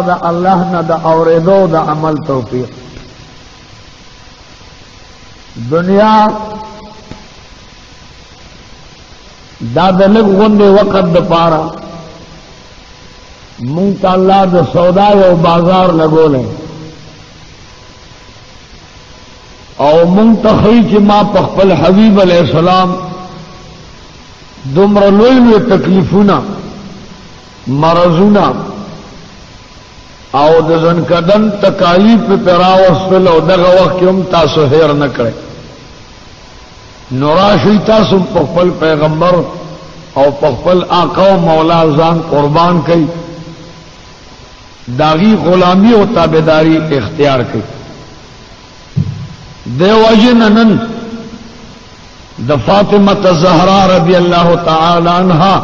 دا اللہ نہ دا اوریدو دا عمل توفیق. دنیا دا دلگ غندے وقت دا پارا مونتا اللہ دا سودا و بازار لگو لیں او مونتا خیچ ما پخپل حبیب علیہ السلام دمر لوی تکلیفونا مرضونا او دزن کدن تکالیف پیراوستل او دغه وخت کې هم تاسو هیر نه کړئ. نوراشی تاسو پخپل پیغمبر او پخپل آقا و مولا ځان قربان کړئ، داغي غلامی او تابعداري اختیار کړئ. دیو اجنن د فاطمه زهرا رضی الله تعالی عنها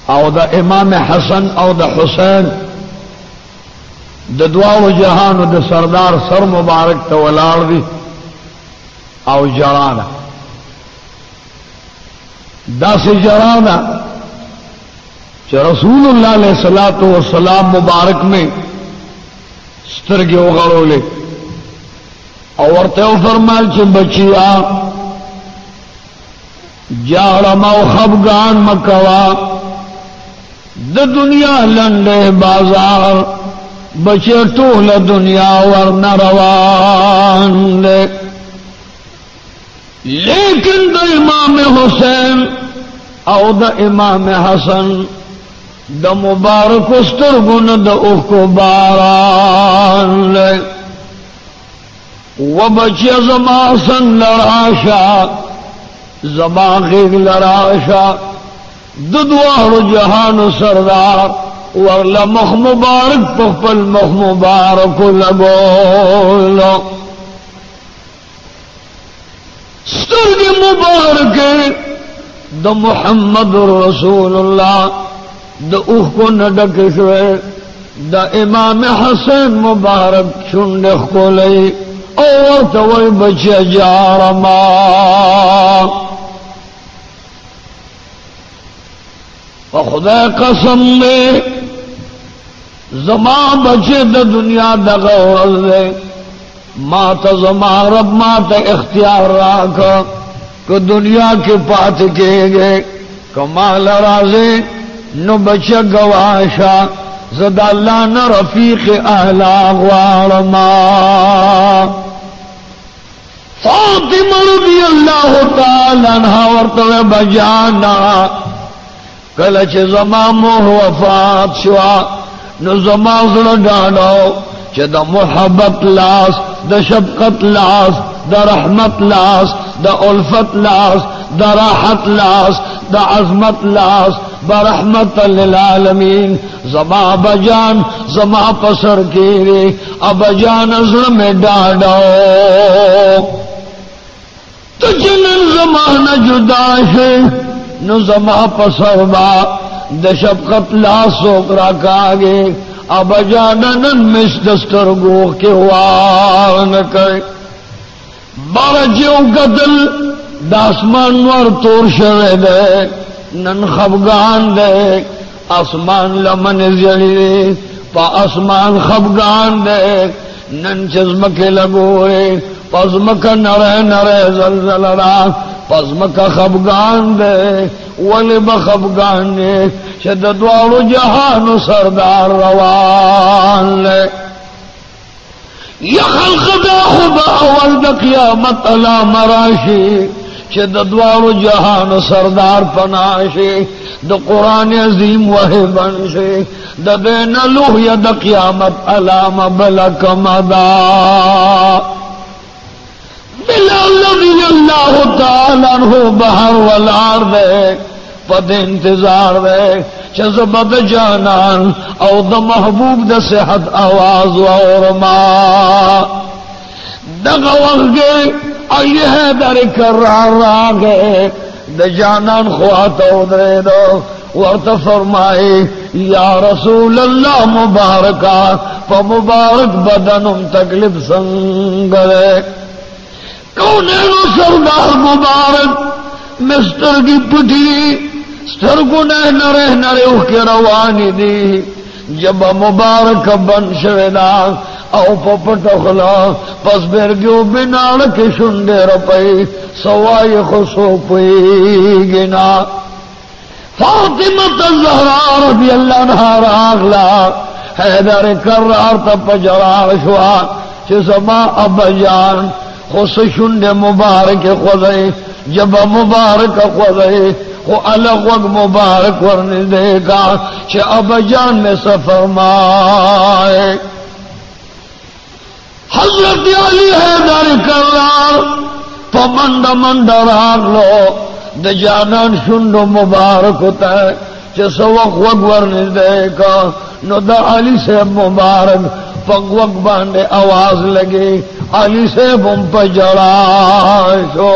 او د امام حسن او د حسین د دعاو جهان د سردار سر مبارک ته ولاړ دي او جرانا داسې جرانا چې رسول الله علیه الصلاۃ والسلام مبارک میں سترګې وغړولې او ورته فرمایل چې بچیا جاړم او خفګان مکوا د دنیا لنډه بازار بچے ټول دنیا ورنہ روان دے، لیکن دا امام حسین او دا امام حسن دا مبارک استرگن دا اوکو باران دے. و بچے زما حسن لراشا زما غیغ لراشا ددوار جہان سردار ورلا مخ مبارک پخپل مخ مبارک لگولو سترگ مبارک دا محمد رسول اللہ دا اوخ کو ندک شوئے دا امام حسین مبارک شندخ کو لئی اور توئی بچے جارما خدا قسم میں زما بچے دا دنیا دا غور دے ما تا زما رب ما تا اختیار راکا کہ دنیا کے پات کے گئے کمال رازے نو بچے گواشا زد اللہ نا رفیق اہلا غوارما. فاطمہ رضی اللہ تعالی عنہ ورطوے بجانا کلچ زما موہ وفات شوا نو زما زړه ډاډو چې د محبت لاس د شفقت لاس د رحمت لاس د الفت لاس د راحت لاس د عظمت لاس برحمت للعالمین زما بجان زما پسر کېږي ابجان زړه مې ډاډو تو جنن زمانہ جدا شي نو زما پسر با د شفقت لاسو کرا کاگے اب جانن مس دستر گو کے وان کرے بارجو قتل داسمان ور تور شوے دے نن خفگان دے آسمان لمن زیڑی دے پا آسمان خفگان دے نن چزمک لگوئے پزمک نرے نرے زلزل را پزمک خفگان دے ولی بخفگان دے شد دوارو جہان سردار روان لے یا خلق دا خدا اول دا قیامت علا مراشی شد دوارو جہان سردار پناشی دا قرآن عظیم وحبن شی دا دین لوح یا دا قیامت علا مبلک مدا بلال رضی اللہ تعالیٰ عنہ بہر والار دے پد انتظار دے چزبد جانان او دا محبوب دا صحت آواز اور ما دغا وغگے آئیے ہے در کرار راگے دا جانان خوات او درے دو ورط فرمائے یا رسول اللہ مبارکہ فمبارک بدنم تکلف سنگرے کونینو سردار مبارک مستر کی پٹھی سترگو نرے نرے کے روانی دی جب مبارک بن شویدا او پپٹ خلا پس برگیو بناڑ کے شنڈے رپئی سوائی خسو پئی گنا فاطمہ الزہراء رضی اللہ عنہا راغلا حیدر کرار تا پجرار شوا چھ زما ابا جان خس شنڈے مبارک خودئی جب مبارک خودئی وہ الگ وقت مبارک ورنے دے گا کہ ابا جان نے فرمائے حضرت علی حیدر کرار پمنڈ منڈ راگ لو د جانان شنڈو مبارک ہوتا ہے کہ سوق وقت ورنے دے گا نو دا علی سے مبارک پگ وقت باندے آواز لگے علی سے بم پہ جڑا شو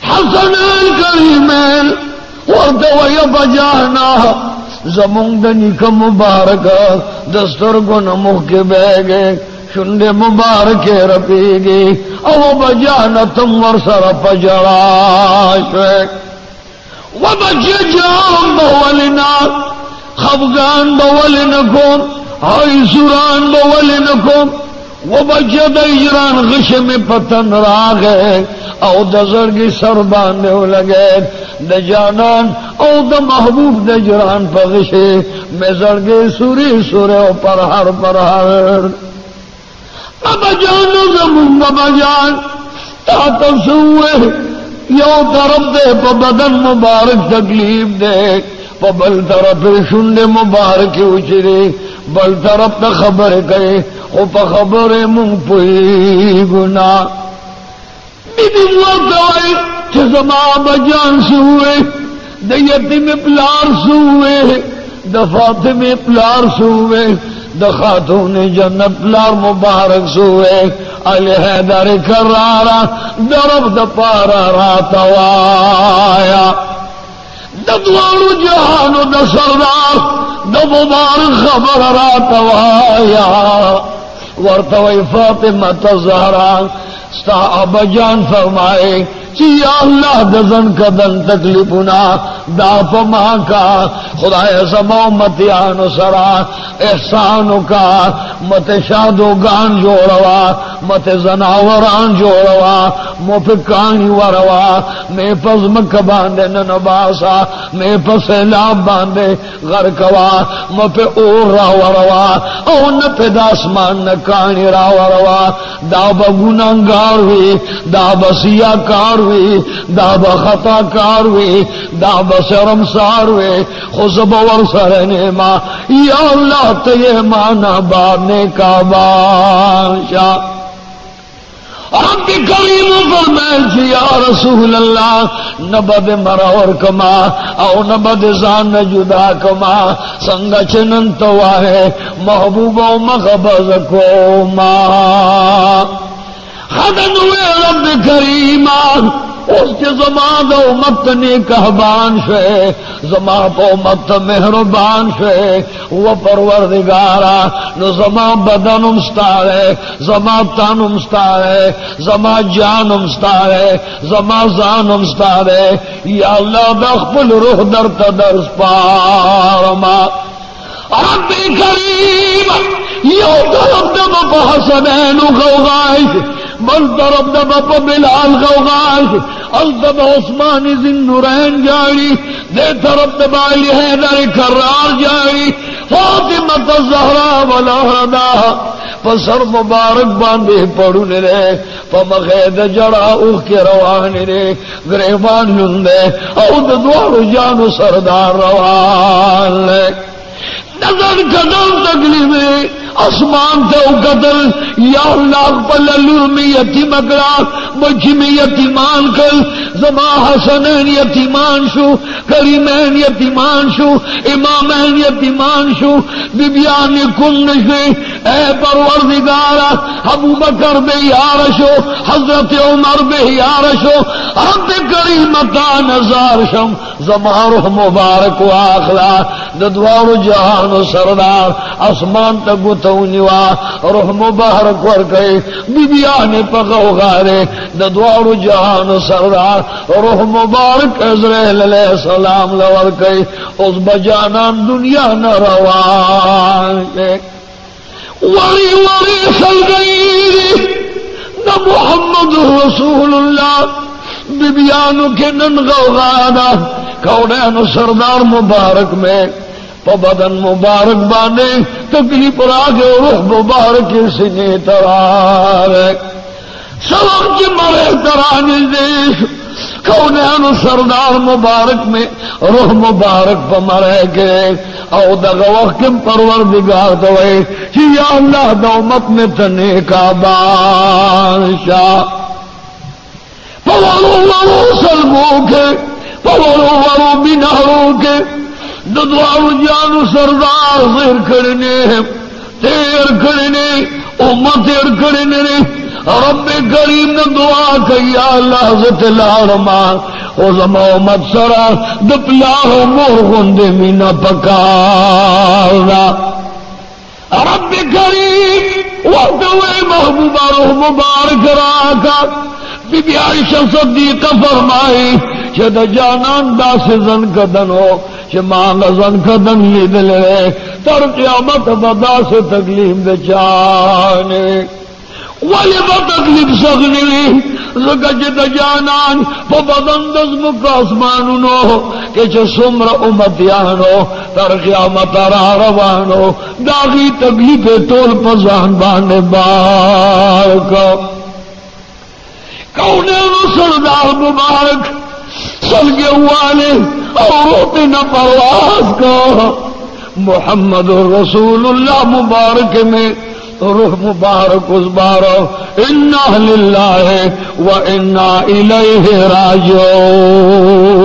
حسنین کریمین ورطوی بجانا زمون دنی کا مبارک دستر کو نمو کے بیگے شنڈے مبارک رپیگی او بجانا تم ورسر پجڑا شوے وبچے جام بولنا خفگان بولنکم آئی سوران بولنکم وہ بچے دجران غشم پتن راگے او دزرگی سر باندے لگے د جانان او د محبوب دجران پغشے میں زرگی سوری سورے پرہر پرہر ابا جان زمون ابا جان تاتا سوئے یو طرف دے پا بدن مبارک تکلیف دے پا بل طرف شنڈ مبارک اچرے بل طرف تا خبر گئے او پا خبر مونگ پوئی گنا بیدی موتائی چھ زما بجان سوئے دا یتیم پلار سوئے دا فاطم پلار سوئے دا خاتون جنت پلار مبارک سوئے علی حیدر کرارا درب دا پارا راتوایا دا دوارو جہانو دا سردار دا مبارک خبر راتوایا ورطوی فاطمہ الزہراء ستا ابا جان فرمائے چی یا اللہ دزن کا دن تکلیفنا دا فما کا خدای سمو متیانو سرا احسانو کا مت شادو گان جوڑوا مت زناوران جوڑوا مو پہ کانی وروا میں پزم کباندے ننباسا میں پسیلاب باندے غرکوا مو پہ اور را وروا او نپہ داسمان نکانی را وروا دا با گناہگار ہوئی دا با سیاکار ہوئی دا با خطا کار ہوئی دا با شرمسار ہوئی خزب ورسر نیما یا اللہ تیہ مانا بابنے کا بانشا رب کریم فرمائے یا رسول اللہ نبد مراور کما او نبد زان جدا کما سنگا چنن توا ہے محبوب و مغبز کو ما خدن ہوئے رب کریمان اس کے زمان دا امت نکہبان شے زمان پا امت مہربان شے وہ پروردگارا نو زمان بدنم ستارے زمان تانم ستارے زمان جانم ستارے زمان زانم ستارے یا اللہ دخپل روح در تدرس پارما رب کریم یو طرف دب پا حسنین غوغائش بل طرف دب پا بلال غوغائش الدب عثمان ذی النورین جاری دے طرف دب علی حیدر کرار جاری فاطمہ الزہراء والہدا پسر مبارک باندے پڑھنے رے پمغید جڑا اوہ کے روانے رے گریبان لندے او دوارو جانو سردار روان لے نظر قدر تکلیفے اسمان تے قدر یا اللہ پللو میں یتیم اکرا بچی میں یتیمان کل زما حسنین یتیمان شو کریمین یتیمان شو امامین یتیمان شو بیبیان کند شو اے پروردگارا ابو بکر بے یار شو حضرت عمر بے یار شو رب کریمتا نظار شم زما روح مبارک و آخلا ددوار جہان و سردار اسمان تک تو ونوا روح مبارک ورکے بیبیان پغوغارے د دوار جہان سردار روح مبارک عزرائیل علیہ السلام لورکے اس بجانان دنیا نہ روان کے وری وری سلگئی نہ محمد رسول اللہ بیبیانو کے نن غوغانا کونین سردار مبارک میں بدن مبارک بانے تکلیف راگے روح مبارک سنے ترارے سبق کی مرے ترانی دیش کونین سردار مبارک میں روح مبارک پا مرے گے او دغا وقتم پروردگار دوئے کہ یا اللہ دومت میں تنیکا بانشا پولو ورو سلگو کے پولو ورو بنہرو کے ددوار جانو سردار زیر کرنے تیر کرنے امت تیر کرنے رب کریم نے دعا کہ یا اللہ حضرت الارمان او زما امت سرا دپلار مرغند مینا پکارنا رب کریم وردوے محبوبہ روح مبارک راکا بی بی عائشہ صدیقہ فرمائی کہ دا جانان دا سے زن کدن ہو کہ مانگ زن کدن لید لے تر قیامت بدا سے تکلیف دے چانے ولی با تکلیف سغنی زکا چی دا جانان پا بدن دزمک آسمانونو کہ چی سمر امتیانو تر قیامت را روانو داغی تکلیف طول پزان بانے بارکو کونین سردار مبارک سلگے والے اور روتے نہ پرواز کو محمد رسول اللہ مبارک میں روح مبارک اس بارو انا للہ و انا الیہ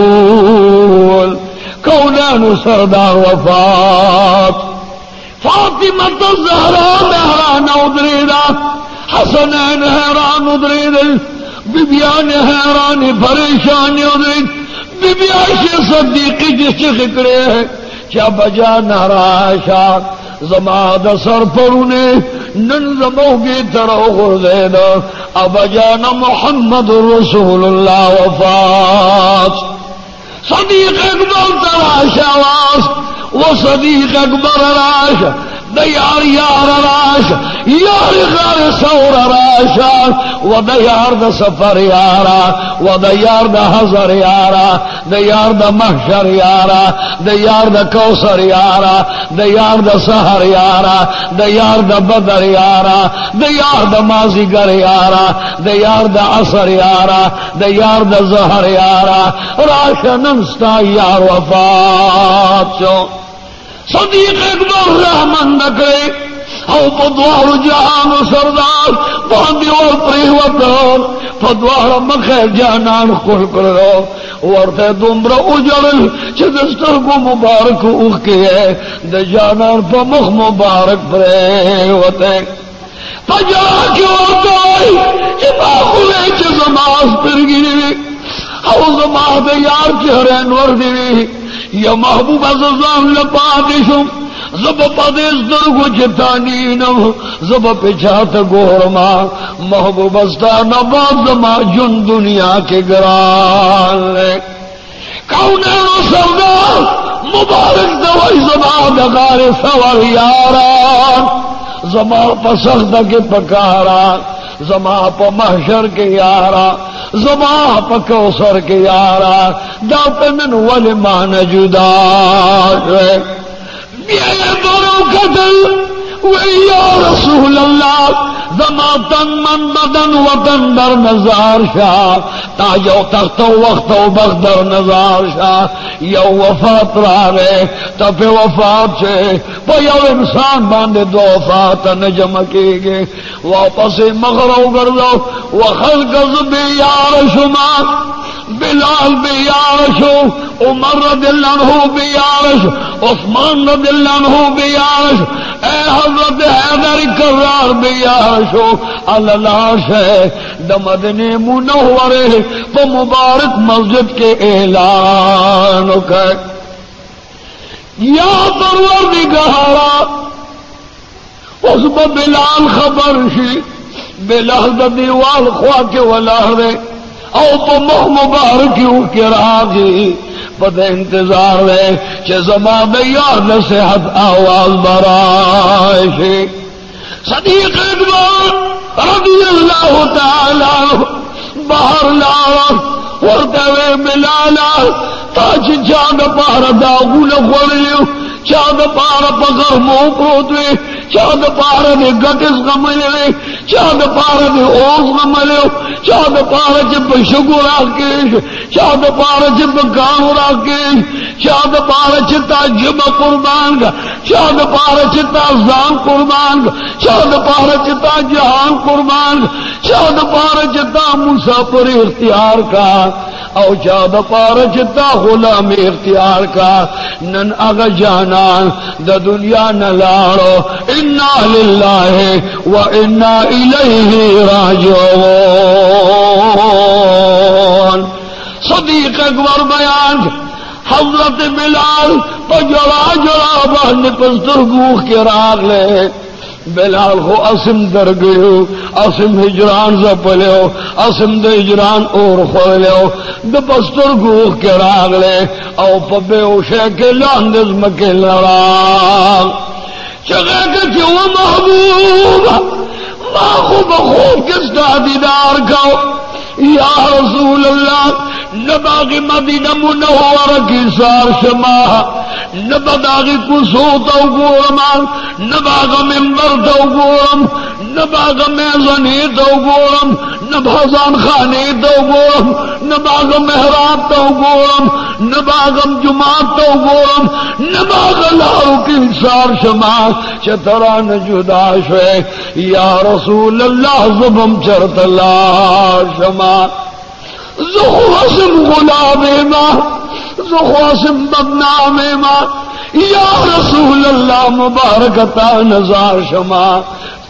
راجعون کونین سردار وفات فاطمہ الزہرا مہران ادریدہ حسنین حیران ادرید بیبیان حیران پریشان ادرید بیبی عائشہ صدیقی جس سے فکرے ہے کیا بجا نراشا زماد سر پرونے نن زموگی ترو غردید اب جانا محمد رسول اللہ وفات صدیق اکبر تراشا واس وہ صدیق اکبر راشا دیار یار راشا یار غار سور راشا و دیار دا سفر یارا و دیار دا حضر یارا دیار دا محشر یارا دیار دا کوثر یارا دیار دا سحر یارا دیار دا بدر یارا دیار دا مازیگر یارا دیار دا عصر یارا دیار دا زہر یارا راشا نمستا یار وفات شو صدیق اکبر رحمن نکرے او پدوار جہان سردار باندی اور پریوتان پدوار مخیر جانان کل کرو ورتے دمرا اجڑل چدستر کو مبارک اوخ کے دے جانان پا مخ مبارک پریوتے پجا کی ورطائی کہ باقلے چھ زماز پر گری او زماز دے یار چہرین وردی یا محبوب عزیزان لپادشم زب پدیس درگو چتانینم زب پچھات گورما محبوب استانا بازما جن دنیا کے گران لے کونین و سردار مبارک دوائی زمان دغار سوار یاران زمان پا سخت کے پکاران زمان پا محشر کے یارا زمان پا کوثر کے یارا داپ من ولمان جدا یہ برو قتل ویا رسول اللہ زمان تن من بدن وطن در نظار شاہ تا یو تخت و وقت و بخت در نظار شاہ یو وفات را رے تا پہ وفات چھے پا یو انسان باندے دو وفات نجم کی گے واپس مغرو گردو وخلق زبی یار شما بلال بیارشو عمر رضی اللہ عنہ بیارش عثمان رضی اللہ عنہ بیارش اے حضرت حیدر کرار بیارشو اللہ ہے دمدنی منورے تو مبارک مسجد کے اعلان کر یا پروردگارا اس بلال خبر شي بلال د دیوال خوا کې ولاړ او په مخ مبارک یو کې راغی په انتظار دی چې زما د یار د صحت آواز براشي. صدیق اکبر رضی اللہ تعالی باہر لاړ ورته بلالا تا چې چا د پاره داغونه خوړلیو چا د پاره په غرمو پروت وي چا د پاره د ګټس غملې چا د پاره د اوس غملې چا د پاره چې په شګو راکې چا د پاره چې په ګانو راکې چا د پاره چې تا جب قربان چا د پاره چې تا ځان قربان چا د پاره چې تا جهان قربان چا د پاره چې تا مسافر اختیار کا او چا د پاره چې تا غلام اختیار کا نن هغه جانان د دنیا نه لاړو انا لله وانا الیه راجعون. صدیق اکبر بیان حضرت بلال پجڑا جڑا باندې پسترګو کې راغله بلال خو اسم در گئو اسم ہجران زپلیو اسم د ہجران اور خولو د پسترګو کې راغله او په بیوشه کې لاندې مکه لړا چغه کې و محبوب ما خو بخوب کې دیدار کو یا رسول اللہ نباغی مدینہ منورہ کی سار شما نباغی کسوت او گورم نباغ منبر تو گورم نباغ میزنی تو گورم نبازان خانی تو گورم نباغ محراب تو گورم نباغ جماعت تو گورم نباغ لاؤ کی سار شما چتران جدا شوے یا رسول اللہ زبم چرت اللہ شما زخواسم غلام ما زخواسم بدنام ما یا رسول اللہ مبارکتا نظار شما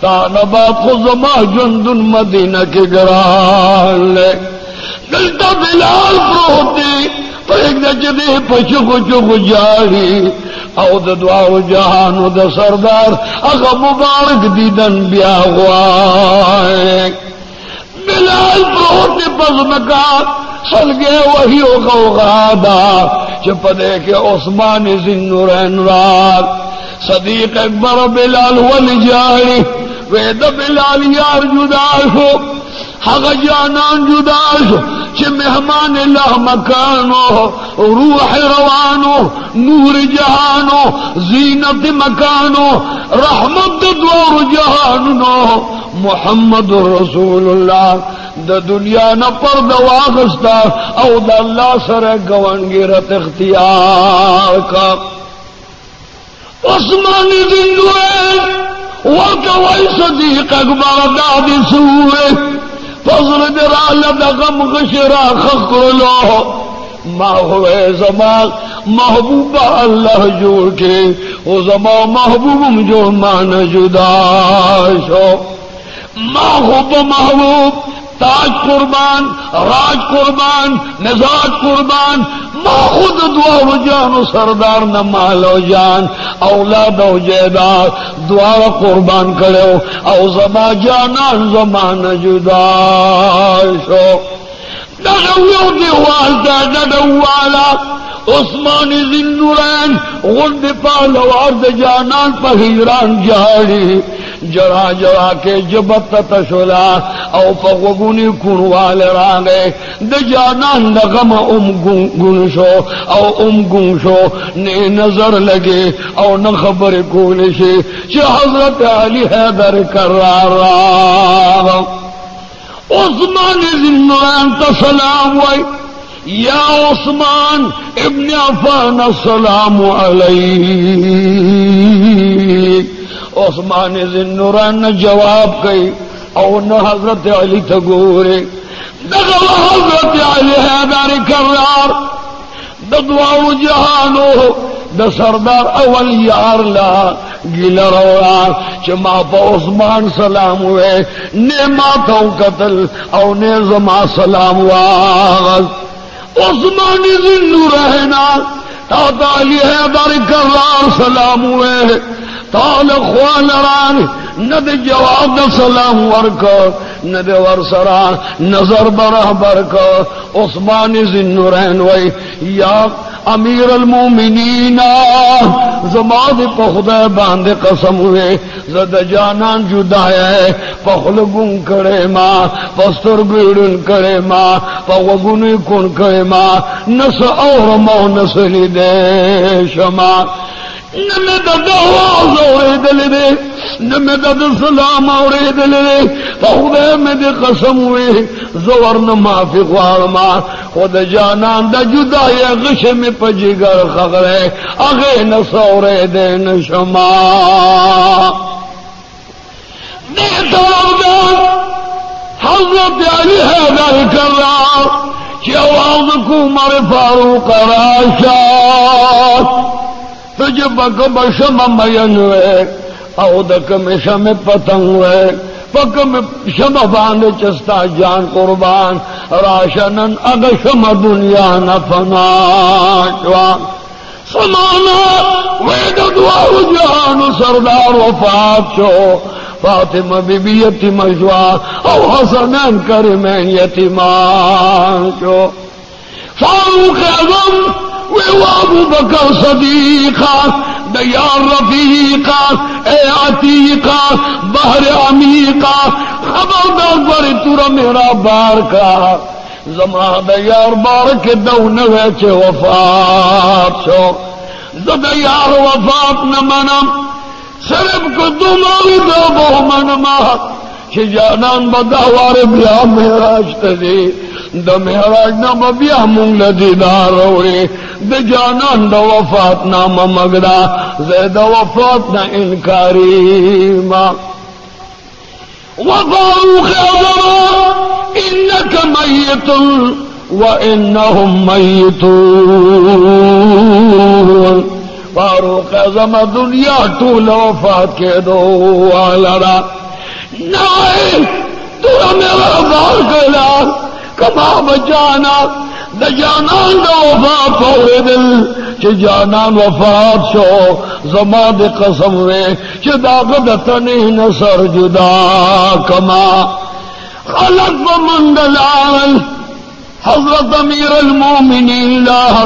تانبات خزما جندن مدینہ کے گران لے دلتا بلال پروتی پریک دا چدے پچکو چکو جاری او دا دعاو جہانو دا سردار اگا مبارک دیدن بیا غوائے بلال بہت پزمکا سلگے وہی غوغادا چپدے کے عثمان ذنورین رات صدیق اکبر بلال ولی جاری وید بلال یار جدا شو حق جانان جدا شو چھ مہمان اللہ مکانو روح روانو نور جہانو زینت مکانو رحمت دوار جہانو محمد رسول اللہ دا دنیا نہ پرد واغستا او دا اللہ سر گوانگیرت اختیار کا عثمانی ذنورین وکوی صدیق اکبر دادی سوئے فضل درال دا غم غشرا خقلو ما ہوئے زمان محبوب اللہ جوڑ کے او زمان محبوب جو مان جدا شو محبوب محبوب تاج قربان راج قربان نزاج قربان ما خود دوار جان و سردار نہ مالو جان اولاد و جیداد دوار قربان کرو او زما جانان زمان جدا شو نغویو دیوال تا ندوالا عثمانی ذنورین غلد پالوار دا جانان پا حیران جاری جرا جرا کے جبت تشلا او پغوگونی کنوال راگے د جانان دا غم گنشو او گنشو نے نظر لگے او نہ خبر کولشی چھ حضرت علی حیدر کرار راگ عثمان ذنورین تسلام وی یا عثمان ابن عفان السلام علیک عثمان ذنورین نے جواب کئی او نہ حضرت علی تگورے دغل حضرت علی حیدر کرار دعاو جہانو دا سردار اول یار لا گل روار چما پا عثمان سلام ہوئے نے ماتو قتل او نے زما سلام واغل عثمان ذنورین تا علی حیدر کرار سلام ہوئے تال خوان ران ند جواب دا سلام ورکو ند ورسرا نظر برہ برکو عثمان ذوالنورین وی یا امیر المومنین زماد پا خدا باندے قسم ہوئے زد جانان جدا ہے پا خلقن کرے ماں پستر گیڑن کرے ماں پا وگن کن کرے ماں نس اور مو نسلی دے شما نمی دا دعواز اوڑے دلی دے نمی دا سلام اوڑے دلی دے پا خدا میں دے قسم ہوئے زورن معافی خوارما خود جانان دا جدا یا غش میں پجگر خغرے اگے نسورے دین شما دیتا دا حضرت علی حیدر کرا کہ آواز کو مر فاروق راشا تجھے بکم شم مینوے او دکم شم پتنگوے پکم شم باندے چستا جان قربان راشنن اگ شم دنیا نفنا شوان سمانا وید دعاو جان سردار وفات شو فاطمہ بی بی یتیم شوا او حسنین کرمین یتیمان شو فاروق اعظم وابو بکر صدیقہ دیار رفیقہ اے عتیقہ بحر عمیقہ خبردار بری تورا میرا بار کا زمان دیار بار کے دونوے چے وفات شو دیار وفات نمنم صرف کو دماغی دو بو منما چھ جانان بداوار بیا میراج تدی دا میراج نام بیا مونگ دیدار روڑی دا جانان دا وفات نام مگدا زید وفات نا انکاری ما وفاروق اعظم انکا میت وانہم میتون فاروق اعظم دنیا طول وفات کے دو لڑا نائے تو میرا بار کلا کما بچانا دا جانان دا وفات ہوئے دل چھ جانان وفات شو زمان دے قسم وے چھ داغدتنی نصر جدا کما خلق بمندلال حضرت امیر المومنین اللہ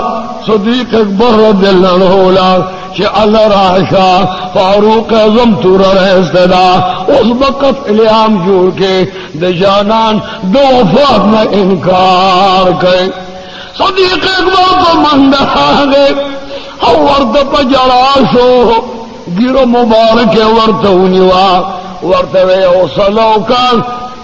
صدیق اکبر رضی اللہ عنہ کہ اللہ راشا فاروق اعظم تورا رہستدا اس وقت الیام جوڑ کے دے جانان دو وفات میں انکار کرے صدیق اکبر کو مندہ گئے ورد پا جراشو گیرو مبارک ورتونیوا ورتوے او سلوکان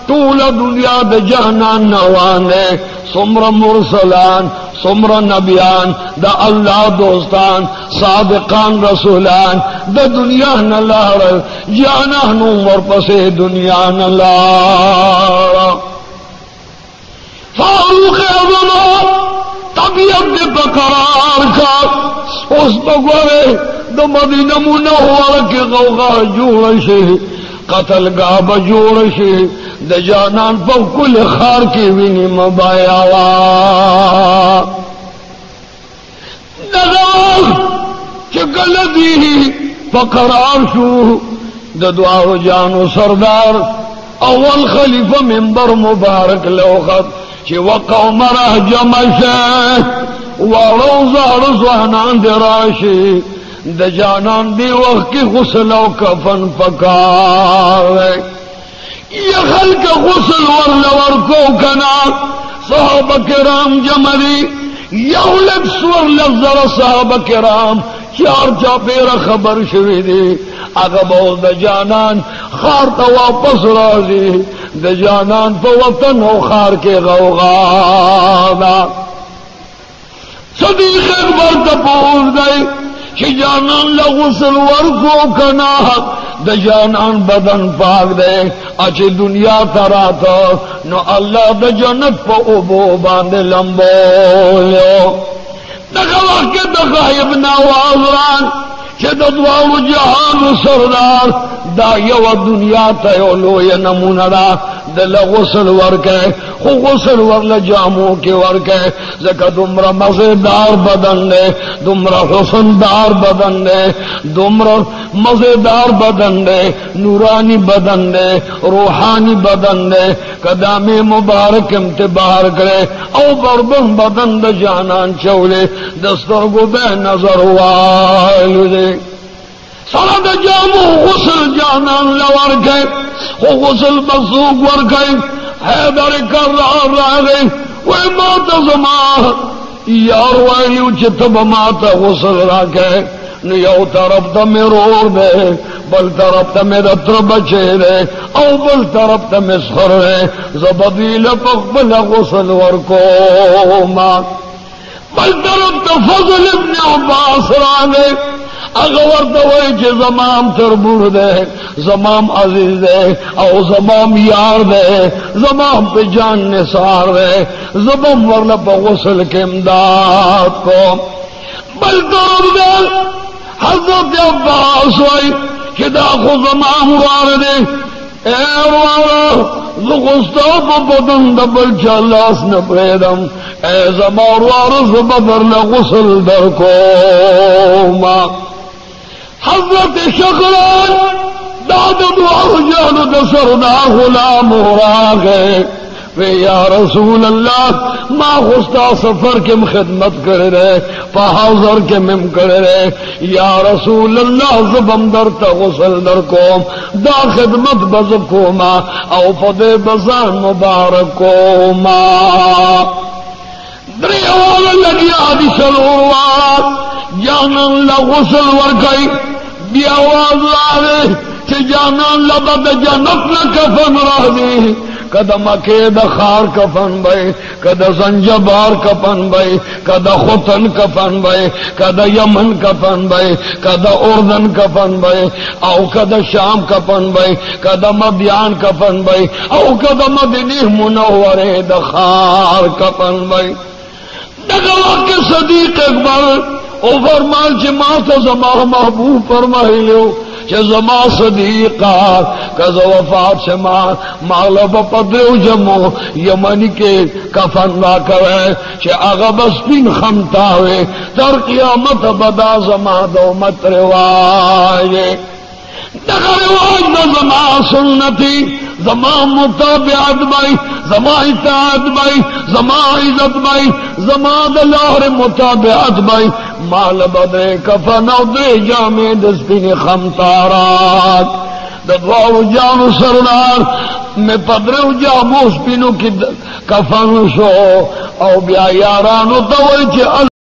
طول دنیا دے جہنان نوانے سمر مرسلان سمر نبیان دا اللہ دوستان صادقان رسولان دا دنیا نلار جانان عمر پسے دنیا نلار فاروق اعظم طبیعت دے بقرار کا اس بگوارے دا مدینہ منور کے غوغا جوڑشے قتل گاہ بجوڑشے دا جانان پا کل خار کی وینی مبایاوا نگاہ چکل دی فقرار شو دا دعاو جانو سردار اول خلیفہ منبر مبارک لوخت چی وقع مرہ جمشہ وروزہ رضوانان دراشی دا جانان دی وقت کی غسل و کفن پکار یہ خلق غسل ورلور کو کنا صحابہ کرام جمعی یولد سور لفظر صحابہ کرام چار چاپیر خبر شوی دی اگا بول دا جانان خار تا واپس رازی دا جانان پا وطن ہو خار کے غوغانا صدیق اکبر تا پوز گئی کہ جانان لغسل ورکو کنا دا جانان بدن پاک دے اچھی دنیا تراتا نو اللہ دا جنت پا اوبو باندے لمبو لیو دکھا وقت دکھا ابن آوازران کہ دا دعاو جہان سردار دا یو دنیا تیولو یا نمونہ دا دل غسل ورکے خو غسل ورل جامو کی ورکے زکا دمرا مزیدار بدن دے دمرا حسندار بدن دے دمرا مزیدار بدن دے نورانی بدن دے روحانی بدن دے قدام مبارک امتبار کرے او بردن بدن دے جانان چولے دستر کو بے نظر والو دے سرد جامو غسل جانان لورکے خو غسل بسوک ورکے حیدر کرار راگے وی ماتا زمان یار ویلیو چتب ماتا غسل راکے نو یو طرف تا میں رور دے بل طرف تا میں رتر بچے دے او بل طرف تا میں سخر دے زبدیل پقبل غسل ورکو ما بل طرف تا فضل ابن عباس راگے اغور دوئی چھ زمام تربور دے زمام عزیز دے او زمام یار دے زمام پہ جان نثار دے زمام ورلہ پہ غسل کے امداد کو بل طرف دے حضرت عباس ہوئی کہ دا خو زمام وار دے اے وارا زغستاب بدن دبل چالاس نبریدم اے زمار وارا زبدر لغسل در کو ما حضرت شکران داد دعا جان دسردار غلام ہو گئے وے یا رسول اللہ ما خستا سفر کم خدمت کرے رہے فحاضر کے مم کرے رہے یا رسول اللہ زبم در تا غسل در کوم دا خدمت بزکوما او فدے بزان مبارک کوما دریوالا لگی آدی سلوات جانن لغسل ورکائی بی آواز لارے چھ جانان لبد جنت کفن رہ دی کدا مکید خار کفن بھائی کدا زنجبار کفن بھائی کدا خطن کفن بھائی کدا یمن کفن بھائی کدا اردن کفن بھائی او کدا شام کفن بھائی کدا مدیان کفن بھائی او کدا مدینہ منورے دخار کفن بھائی دگوا کے صدیق اکبر او فرمال چھ ماتا زمان محبوب فرمائی لیو چھ زمان صدیقہ کذا وفات سے ماغلب پدریو جمو یمنی کے کفن لا کرے چھ اغب سپین خمتاوے در قیامت بدا زمان دو مت رواجے دگر رواج دا زمان سنتی زمان متابعت بائی زمان اطاعت بائی زمان عزت بائی زمان دلار متابعت بائی مال بدر کفن او دے جامع دسپین خمتارات ددواو جانو سردار میں پدرو جامو سپینو کی کفن شو او بیا یارانو دوئی چے